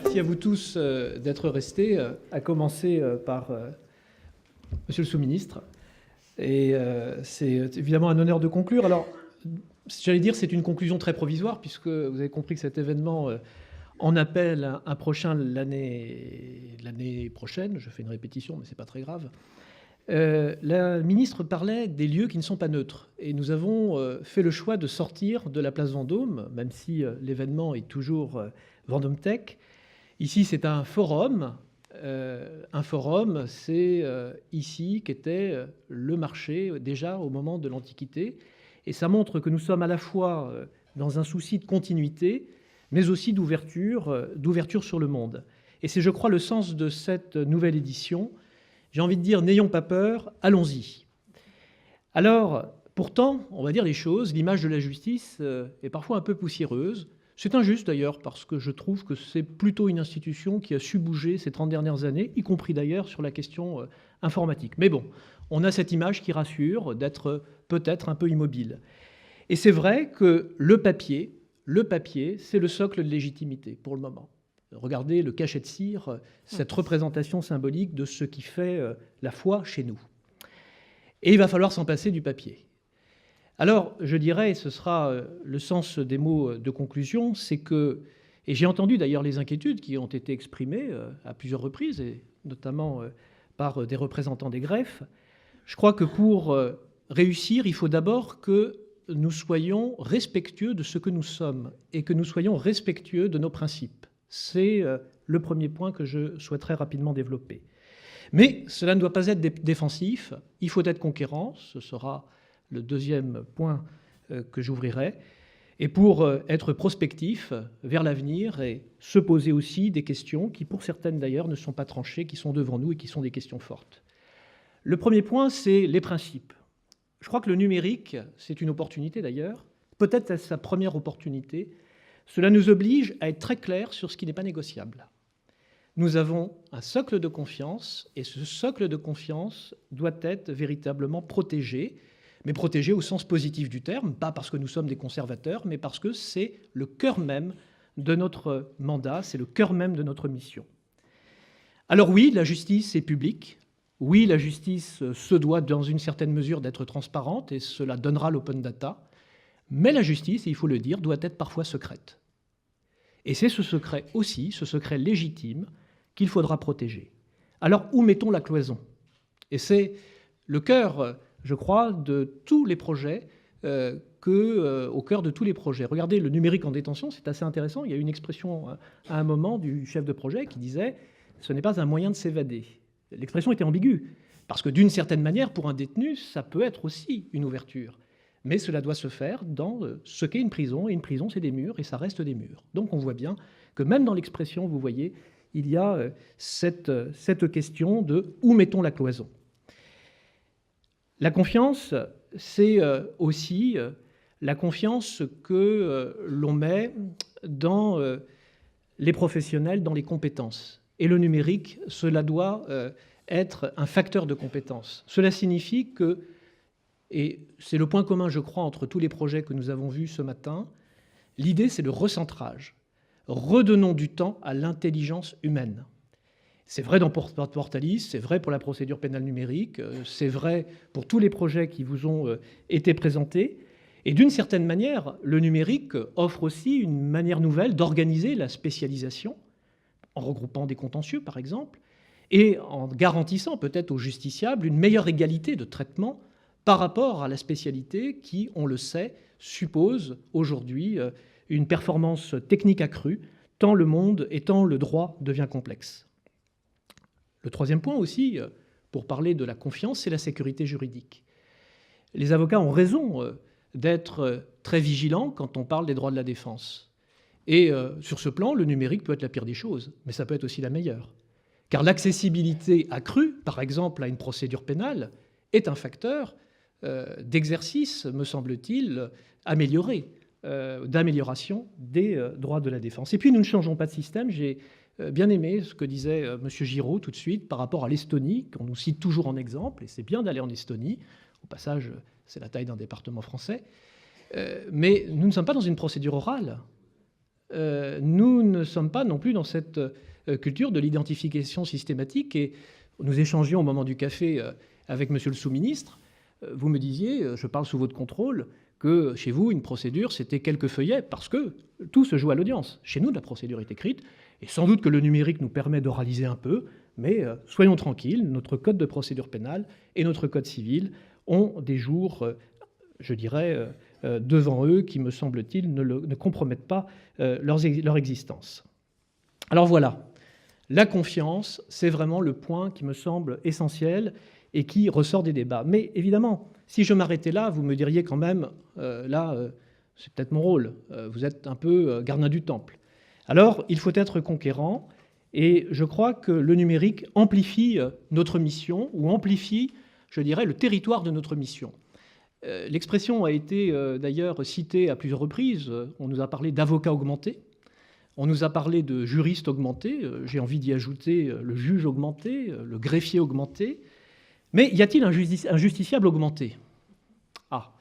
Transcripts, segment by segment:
Merci à vous tous d'être restés, à commencer par Monsieur le sous-ministre. Et c'est évidemment un honneur de conclure. Alors, j'allais dire, c'est une conclusion très provisoire, puisque vous avez compris que cet événement en appelle un prochain l'année prochaine. Je fais une répétition, mais ce n'est pas très grave. La ministre parlait des lieux qui ne sont pas neutres. Et nous avons fait le choix de sortir de la place Vendôme, même si l'événement est toujours Vendôme Tech. Ici, c'est un forum. Un forum, c'est ici qu'était le marché déjà au moment de l'Antiquité. Et ça montre que nous sommes à la fois dans un souci de continuité, mais aussi d'ouverture sur le monde. Et c'est, je crois, le sens de cette nouvelle édition. J'ai envie de dire, n'ayons pas peur, allons-y. Alors, pourtant, on va dire les choses, l'image de la justice est parfois un peu poussiéreuse. C'est injuste d'ailleurs, parce que je trouve que c'est plutôt une institution qui a su bouger ces 30 dernières années, y compris d'ailleurs sur la question informatique. Mais bon, on a cette image qui rassure d'être peut-être un peu immobile. Et c'est vrai que le papier, c'est le socle de légitimité pour le moment. Regardez le cachet de cire, cette représentation symbolique de ce qui fait la foi chez nous. Et il va falloir s'en passer du papier. Alors, je dirais, et ce sera le sens des mots de conclusion, c'est que, et j'ai entendu d'ailleurs les inquiétudes qui ont été exprimées à plusieurs reprises, et notamment par des représentants des greffes, je crois que pour réussir, il faut d'abord que nous soyons respectueux de ce que nous sommes et que nous soyons respectueux de nos principes. C'est le premier point que je souhaiterais rapidement développer. Mais cela ne doit pas être défensif, il faut être conquérant, ce sera le deuxième point que j'ouvrirai, et pour être prospectif vers l'avenir et se poser aussi des questions qui, pour certaines d'ailleurs, ne sont pas tranchées, qui sont devant nous et qui sont des questions fortes. Le premier point, c'est les principes. Je crois que le numérique, c'est une opportunité d'ailleurs, peut-être sa première opportunité. Cela nous oblige à être très clairs sur ce qui n'est pas négociable. Nous avons un socle de confiance, et ce socle de confiance doit être véritablement protégé, mais protégé au sens positif du terme, pas parce que nous sommes des conservateurs, mais parce que c'est le cœur même de notre mandat, c'est le cœur même de notre mission. Alors oui, la justice est publique. Oui, la justice se doit, dans une certaine mesure, d'être transparente, et cela donnera l'open data. Mais la justice, et il faut le dire, doit être parfois secrète. Et c'est ce secret aussi, ce secret légitime, qu'il faudra protéger. Alors, où mettons la cloison? Et c'est le cœur, je crois, de tous les projets, au cœur de tous les projets. Regardez, le numérique en détention, c'est assez intéressant. Il y a une expression à un moment du chef de projet qui disait « ce n'est pas un moyen de s'évader ». L'expression était ambiguë, parce que d'une certaine manière, pour un détenu, ça peut être aussi une ouverture. Mais cela doit se faire dans ce qu'est une prison, et une prison, c'est des murs, et ça reste des murs. Donc on voit bien que même dans l'expression, vous voyez, il y a cette question de où mettons la cloison. La confiance, c'est aussi la confiance que l'on met dans les professionnels, dans les compétences. Et le numérique, cela doit être un facteur de compétence. Cela signifie que, et c'est le point commun, je crois, entre tous les projets que nous avons vus ce matin, l'idée, c'est le recentrage. Redonnons du temps à l'intelligence humaine. C'est vrai dans Portalis, c'est vrai pour la procédure pénale numérique, c'est vrai pour tous les projets qui vous ont été présentés. Et d'une certaine manière, le numérique offre aussi une manière nouvelle d'organiser la spécialisation, en regroupant des contentieux, par exemple, et en garantissant peut-être aux justiciables une meilleure égalité de traitement par rapport à la spécialité qui, on le sait, suppose aujourd'hui une performance technique accrue, tant le monde et tant le droit devient complexe. Le troisième point aussi, pour parler de la confiance, c'est la sécurité juridique. Les avocats ont raison d'être très vigilants quand on parle des droits de la défense. Et sur ce plan, le numérique peut être la pire des choses, mais ça peut être aussi la meilleure. Car l'accessibilité accrue, par exemple, à une procédure pénale, est un facteur d'exercice, me semble-t-il, amélioré, d'amélioration des droits de la défense. Et puis, nous ne changeons pas de système. J'ai bien aimé ce que disait M. Giraud tout de suite par rapport à l'Estonie, qu'on nous cite toujours en exemple, et c'est bien d'aller en Estonie. Au passage, c'est la taille d'un département français. Mais nous ne sommes pas dans une procédure orale. nous ne sommes pas non plus dans cette culture de l'identification systématique. Et nous échangions au moment du café avec monsieur le sous-ministre. Vous me disiez, je parle sous votre contrôle, que chez vous, une procédure, c'était quelques feuillets, parce que tout se joue à l'audience. Chez nous, la procédure est écrite, et sans doute que le numérique nous permet d'oraliser un peu, mais soyons tranquilles, notre code de procédure pénale et notre code civil ont des jours, je dirais, devant eux qui, me semble-t-il, ne compromettent pas leur existence. Alors voilà, la confiance, c'est vraiment le point qui me semble essentiel et qui ressort des débats. Mais évidemment, si je m'arrêtais là, vous me diriez quand même, c'est peut-être mon rôle, vous êtes un peu gardien du temple. Alors, il faut être conquérant, et je crois que le numérique amplifie notre mission, ou amplifie, je dirais, le territoire de notre mission. L'expression a été d'ailleurs citée à plusieurs reprises. On nous a parlé d'avocats augmentés, on nous a parlé de juristes augmentés, j'ai envie d'y ajouter le juge augmenté, le greffier augmenté. Mais y a-t-il un justiciable augmenté? Ah,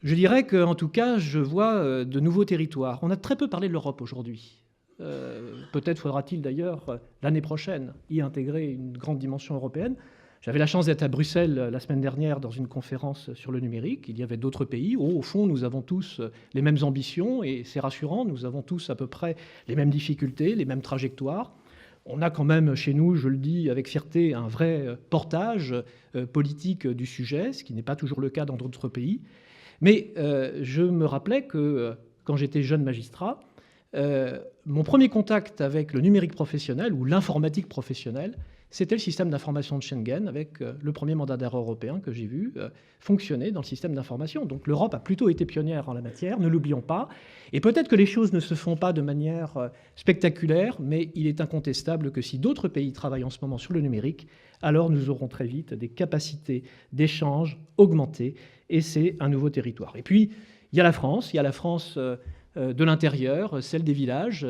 je dirais qu'en tout cas, je vois de nouveaux territoires. On a très peu parlé de l'Europe aujourd'hui. Peut-être faudra-t-il d'ailleurs, l'année prochaine, y intégrer une grande dimension européenne. J'avais la chance d'être à Bruxelles la semaine dernière dans une conférence sur le numérique. Il y avait d'autres pays. Au fond, nous avons tous les mêmes ambitions et c'est rassurant. Nous avons tous à peu près les mêmes difficultés, les mêmes trajectoires. On a quand même chez nous, je le dis avec fierté, un vrai portage politique du sujet, ce qui n'est pas toujours le cas dans d'autres pays. Mais je me rappelais que quand j'étais jeune magistrat, mon premier contact avec le numérique professionnel ou l'informatique professionnelle, c'était le système d'information de Schengen avec le premier mandat d'arrêt européen que j'ai vu fonctionner dans le système d'information. Donc l'Europe a plutôt été pionnière en la matière, ne l'oublions pas. Et peut-être que les choses ne se font pas de manière spectaculaire, mais il est incontestable que si d'autres pays travaillent en ce moment sur le numérique, alors nous aurons très vite des capacités d'échange augmentées, et c'est un nouveau territoire. Et puis, il y a la France de l'intérieur, celle des villages,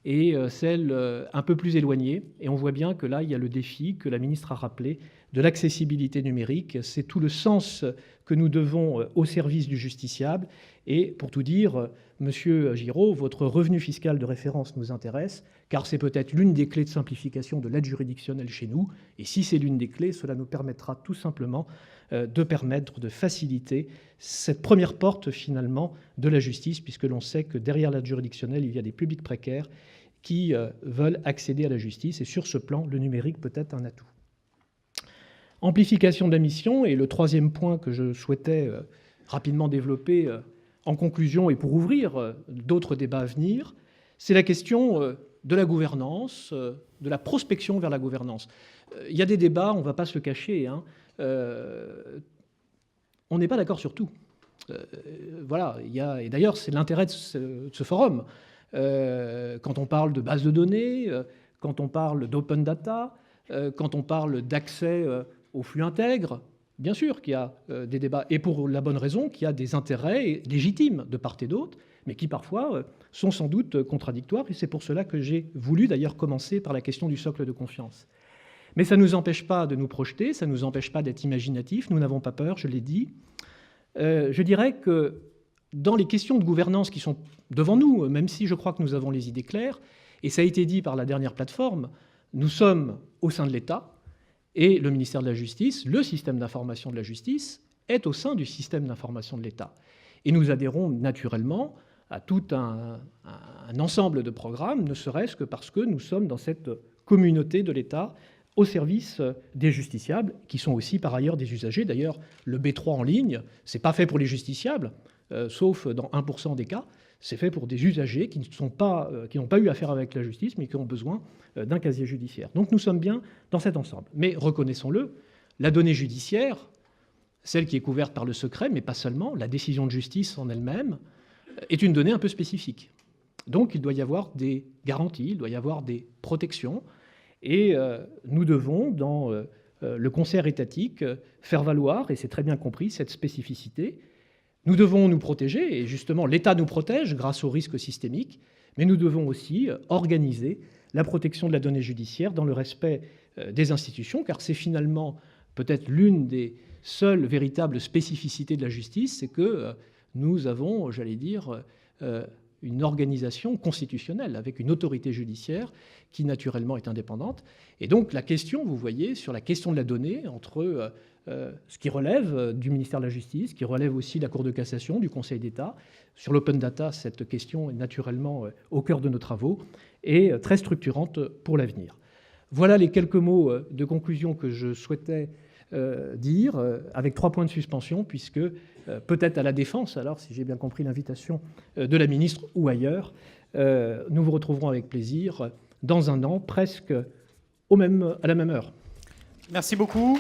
et celle un peu plus éloignée. Et on voit bien que là, il y a le défi que la ministre a rappelé de l'accessibilité numérique. C'est tout le sens que nous devons au service du justiciable. Et pour tout dire, Monsieur Giraud, votre revenu fiscal de référence nous intéresse, car c'est peut-être l'une des clés de simplification de l'aide juridictionnelle chez nous. Et si c'est l'une des clés, cela nous permettra tout simplement de faciliter cette première porte finalement de la justice, puisque l'on sait que derrière l'aide juridictionnelle, il y a des publics précaires qui veulent accéder à la justice. Et sur ce plan, le numérique peut être un atout. Amplification de la mission, et le troisième point que je souhaitais rapidement développer en conclusion et pour ouvrir d'autres débats à venir, c'est la question de la gouvernance, de la prospection vers la gouvernance. Il y a des débats, on ne va pas se le cacher, hein, on n'est pas d'accord sur tout. Voilà, et d'ailleurs c'est l'intérêt de ce forum. Quand on parle de base de données, quand on parle d'open data, quand on parle d'accès aux flux intègres, bien sûr qu'il y a des débats, et pour la bonne raison qu'il y a des intérêts légitimes de part et d'autre, mais qui parfois sont sans doute contradictoires, et c'est pour cela que j'ai voulu d'ailleurs commencer par la question du socle de confiance. Mais ça ne nous empêche pas de nous projeter, ça ne nous empêche pas d'être imaginatifs, nous n'avons pas peur, je l'ai dit. Je dirais que dans les questions de gouvernance qui sont devant nous, même si je crois que nous avons les idées claires, et ça a été dit par la dernière plateforme, nous sommes au sein de l'État, et le ministère de la Justice, le système d'information de la justice, est au sein du système d'information de l'État. Et nous adhérons naturellement à tout un ensemble de programmes, ne serait-ce que parce que nous sommes dans cette communauté de l'État au service des justiciables, qui sont aussi par ailleurs des usagers. D'ailleurs, le B3 en ligne, c'est pas fait pour les justiciables, sauf dans 1% des cas. C'est fait pour des usagers qui n'ont pas eu affaire avec la justice, mais qui ont besoin d'un casier judiciaire. Donc nous sommes bien dans cet ensemble. Mais reconnaissons-le, la donnée judiciaire, celle qui est couverte par le secret, mais pas seulement, la décision de justice en elle-même, est une donnée un peu spécifique. Donc il doit y avoir des garanties, il doit y avoir des protections, et nous devons, dans le concert étatique, faire valoir, et c'est très bien compris, cette spécificité. Nous devons nous protéger, et justement l'État nous protège grâce aux risques systémiques, mais nous devons aussi organiser la protection de la donnée judiciaire dans le respect des institutions, car c'est finalement peut-être l'une des seules véritables spécificités de la justice, c'est que nous avons, j'allais dire, une organisation constitutionnelle avec une autorité judiciaire qui naturellement est indépendante. Et donc la question, vous voyez, sur la question de la donnée, entre ce qui relève du ministère de la Justice, qui relève aussi de la Cour de cassation, du Conseil d'État, sur l'open data, cette question est naturellement au cœur de nos travaux et très structurante pour l'avenir. Voilà les quelques mots de conclusion que je souhaitais dire, avec 3 points de suspension, puisque peut-être à la Défense, alors si j'ai bien compris l'invitation de la ministre ou ailleurs, nous vous retrouverons avec plaisir dans un an, presque à la même heure. Merci beaucoup.